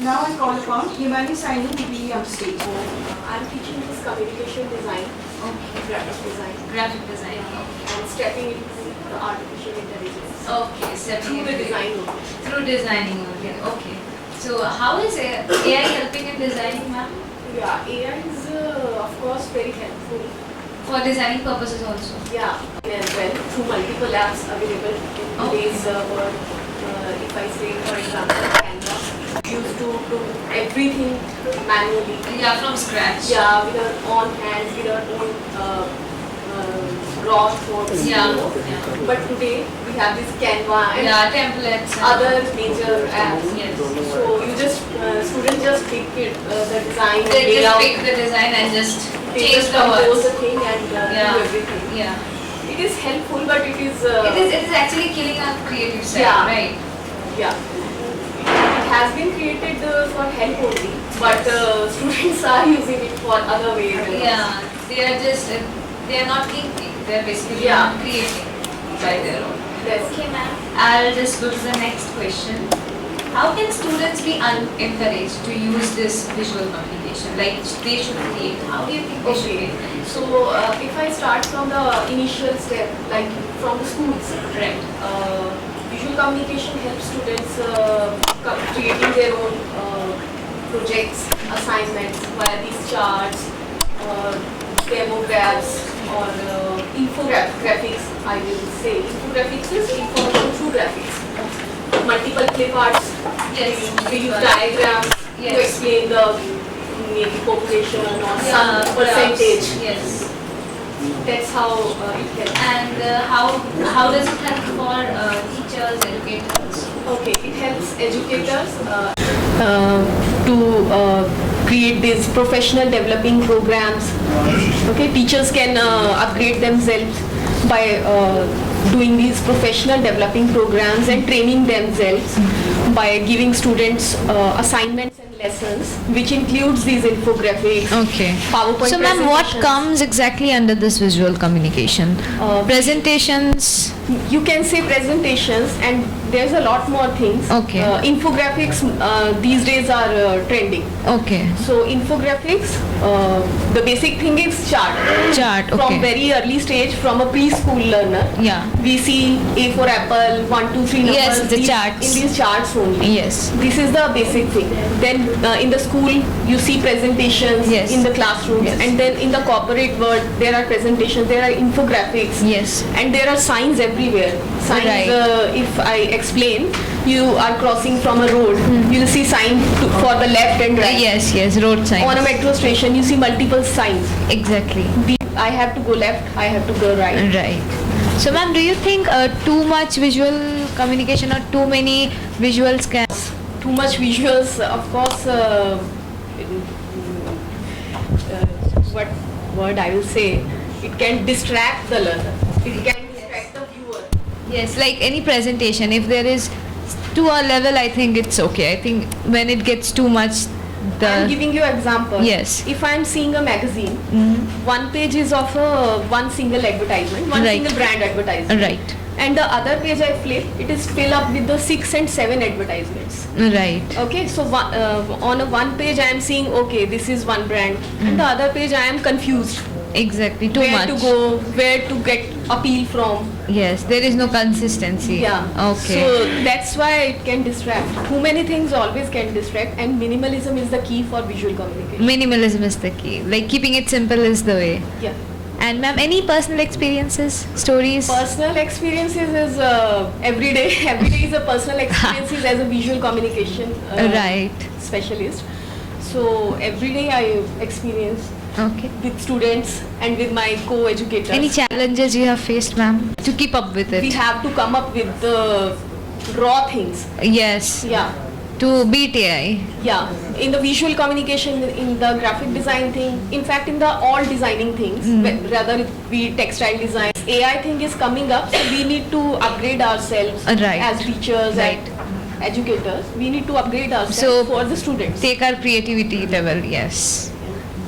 Now I call upon Himani Saini to be on stage. I'm teaching this communication design, Okay. graphic design, Graphic design. and stepping into the artificial intelligence Okay. So through the design only. Through designing only. Okay. So how is AI helping in designing, ma'am? Yeah, AI is of course very helpful. For designing purposes also. Yeah, as well through multiple apps available in today's world. If I say, for example, Canva, used to do everything manually. Yeah, from scratch. Yeah, with our own hands, with our own raw thoughts. Yeah. You know. Yeah. But today we have this Canva and Yeah, templates. and- other major apps. Yes. So you just students just pick it, the design, They just layout, pick the design and just they change just the compose words. the thing and Yeah. do everything. Yeah. It is helpful, but it is It is actually killing our creative side, Yeah. right? yeah. It has been created for help only, but students are using it for other ways. Yeah, they are just they are not thinking. They are basically Yeah. not creating by their own. Yes. Okay, ma'am. I'll just go to the next question. How can students be encouraged to use this visual communication? Like they should create. How do you think they should Okay. create? So if I start from the initial step, like from the schools, Right. visual communication helps students creating their own projects, assignments via these charts, demo graphs, or infographics. I will say infographics is information through graphics. Multiple clip arts. Yes. We use diagrams to Yes. explain the maybe population or Yeah, some percentage. Yes. That's how it helps. And how does it help for teachers, educators? Okay, it helps educators to create these professional developing programs. Okay, teachers can upgrade themselves by doing these professional developing programs and training themselves by giving students assignments and lessons, which includes these infographics, Okay. PowerPoint So, ma'am, what presentations. comes exactly under this visual communication? Presentations. You can say presentations, and there's a lot more things. Okay. Infographics these days are trending. Okay. So infographics, the basic thing is chart. Chart. From Okay. very early stage, from a preschool learner, Yeah. we see A for apple, 1, 2, 3 numbers. Yes, the charts. In these charts only. Yes. This is the basic thing. Then in the school, you see presentations Yes. in the classrooms, Yes. and then in the corporate world, there are presentations, there are infographics, Yes. and there are signs everywhere. Signs, Right. if I explain, you are crossing from a road, you'll see sign for the left and right. Yes. Yes. Road signs. On a metro station, you see multiple signs. Exactly. I have to go left, I have to go right. Right. So, ma'am, do you think too much visual communication or too many visuals can? Too much visuals, of course, what word I will say, it can distract the learner. It can distract the viewer. Yes, like any presentation, if there is to a level, I think it's okay. I think when it gets too much, I'm giving you example. Yes. If I'm seeing a magazine, Mhm. one page is of one single advertisement, one Right. single brand advertisement. Right. And the other page I flip, it is filled up with the 6 and 7 advertisements. Right. Okay, so on a one page I am seeing, okay, this is one brand, and the other page I am confused. Exactly. Too where much. to go, where to get appeal from. Yes, there is no consistency. Yeah. Okay. So that's why it can distract. Too many things always can distract, and minimalism is the key for visual communication. Minimalism is the key. Like keeping it simple is the way. Yeah. And ma'am, any personal experiences, stories? Personal experiences is every day. Every day is a personal experiences as a visual communication Right. specialist. So every day I experience Okay. with students and with my co-educators. Any challenges you have faced, ma'am, to keep up with We it? have to come up with the raw things. Yes. Yeah. To beat AI. Yeah, in the visual communication, in the graphic design thing, in fact in the all designing things, rather it be textile design, AI thing is coming up, so we need to upgrade ourselves Right. as teachers Right. and educators. We need to upgrade ourselves So- for the students. Take our creativity level. Yes.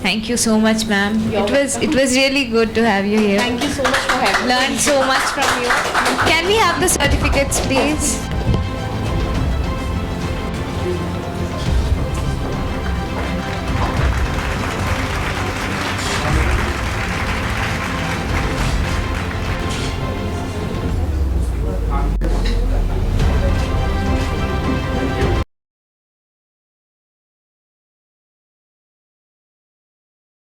Thank you so much, ma'am. You're welcome. It was really good to have you here. Thank you so much for having me. Learned so much from you. Can we have the certificates, please?